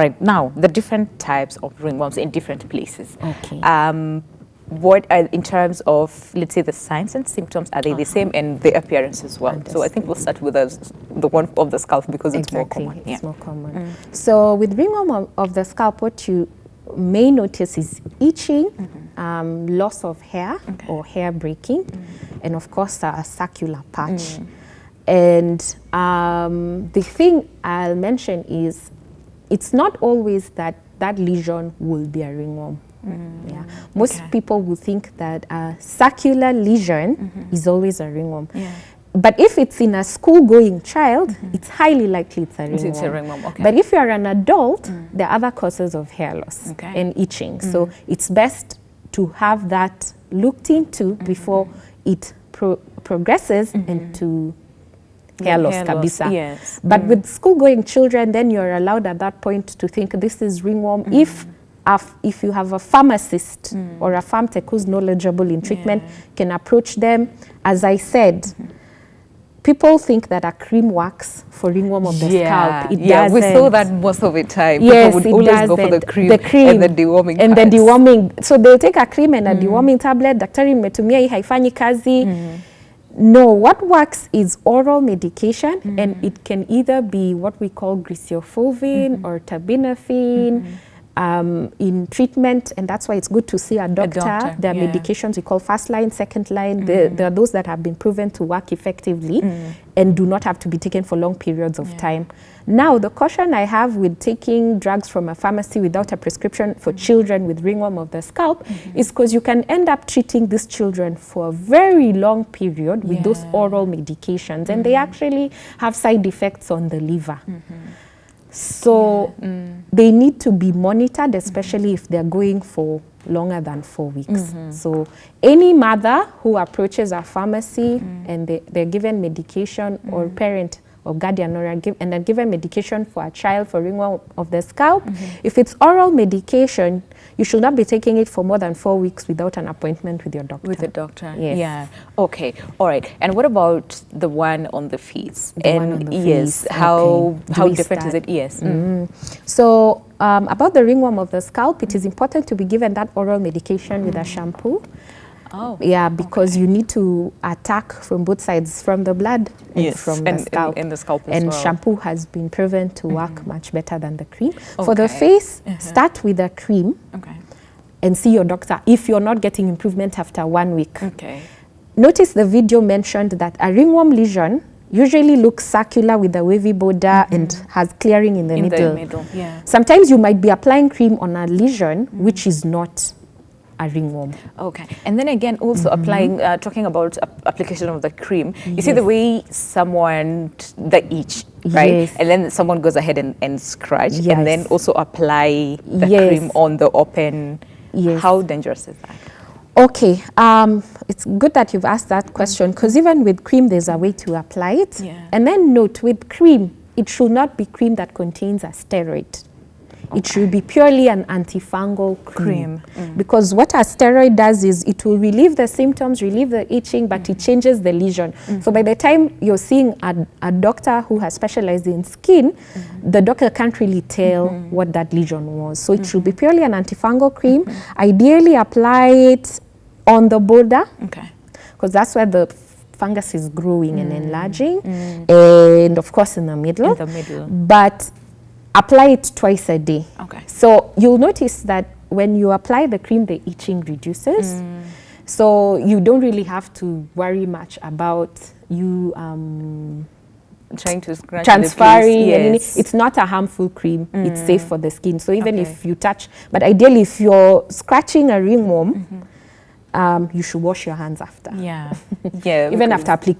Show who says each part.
Speaker 1: Right, now the different types of ringworms in different places.
Speaker 2: Okay.
Speaker 1: What are, in terms of, let's say, the signs and symptoms, are they the same, and the appearance as well? So I think we'll start with the one of the scalp because it's more common.
Speaker 2: It's more common. So with ringworm of the scalp, what you may notice is itching, loss of hair or hair breaking, and of course a circular patch. And the thing I'll mention is it's not always that that lesion will be a ringworm. Yeah. Most people will think that a circular lesion is always a ringworm. But if it's in a school-going child, it's highly likely it's a ringworm.
Speaker 1: It's a ringworm, okay.
Speaker 2: But if you're an adult, there are other causes of hair loss and itching. So it's best to have that looked into before it progresses into hair loss, kabisa.
Speaker 1: Yes.
Speaker 2: But with school-going children, then you're allowed at that point to think this is ringworm. If you have a pharmacist or a farm tech who's knowledgeable in treatment, can approach them. As I said, people think that a cream works for ringworm of the scalp. It doesn't.
Speaker 1: We saw that most of the time.
Speaker 2: Yes,
Speaker 1: people would always go for the cream and the deworming
Speaker 2: and the deworming. So they'll take a cream and a deworming tablet. Daktari nimetumia hii haifanyi kazi. No, what works is oral medication, and it can either be what we call griseofulvin or terbinafine in treatment, and that's why it's good to see a doctor. There are medications we call first line, second line. There are those that have been proven to work effectively and do not have to be taken for long periods of time. Now, the caution I have with taking drugs from a pharmacy without a prescription for children with ringworm of the scalp is because you can end up treating these children for a very long period with those oral medications, and they actually have side effects on the liver. So they need to be monitored, especially if they're going for longer than 4 weeks. So any mother who approaches a pharmacy and they're given medication, or parent or guardian, and then given medication for a child for ringworm of the scalp, if it's oral medication, you should not be taking it for more than 4 weeks without an appointment with your doctor.
Speaker 1: With the doctor,
Speaker 2: yes.
Speaker 1: Okay, all right. And what about the one on the face? How different is it? Yes.
Speaker 2: So about the ringworm of the scalp, it is important to be given that oral medication with a shampoo. Yeah, because you need to attack from both sides, from the blood and from the scalp.
Speaker 1: And the scalp as well.
Speaker 2: Shampoo has been proven to work much better than the cream. For the face, start with a cream and see your doctor if you're not getting improvement after 1 week. Notice the video mentioned that a ringworm lesion usually looks circular with a wavy border and has clearing in the middle. Sometimes you might be applying cream on a lesion which is not a ringworm.
Speaker 1: And then again, also applying, talking about application of the cream, you see the way someone, the itch, right? And then someone goes ahead and scratch, and then also apply the cream on the open. How dangerous is that?
Speaker 2: Okay, it's good that you've asked that question, because even with cream, there's a way to apply it. And then note, with cream, it should not be cream that contains a steroid. It should be purely an antifungal cream. Because what a steroid does is it will relieve the symptoms, relieve the itching, but it changes the lesion. So by the time you're seeing a doctor who has specialized in skin, the doctor can't really tell what that lesion was. So it should be purely an antifungal cream. Ideally apply it on the border, because that's where the fungus is growing and enlarging, and of course in the middle. But apply it twice a day. So you'll notice that when you apply the cream, the itching reduces. So you don't really have to worry much about you
Speaker 1: trying to scratch
Speaker 2: transferring. It's not a harmful cream. It's safe for the skin. So even if you touch, but ideally if you're scratching a ringworm, you should wash your hands after.
Speaker 1: Even after application.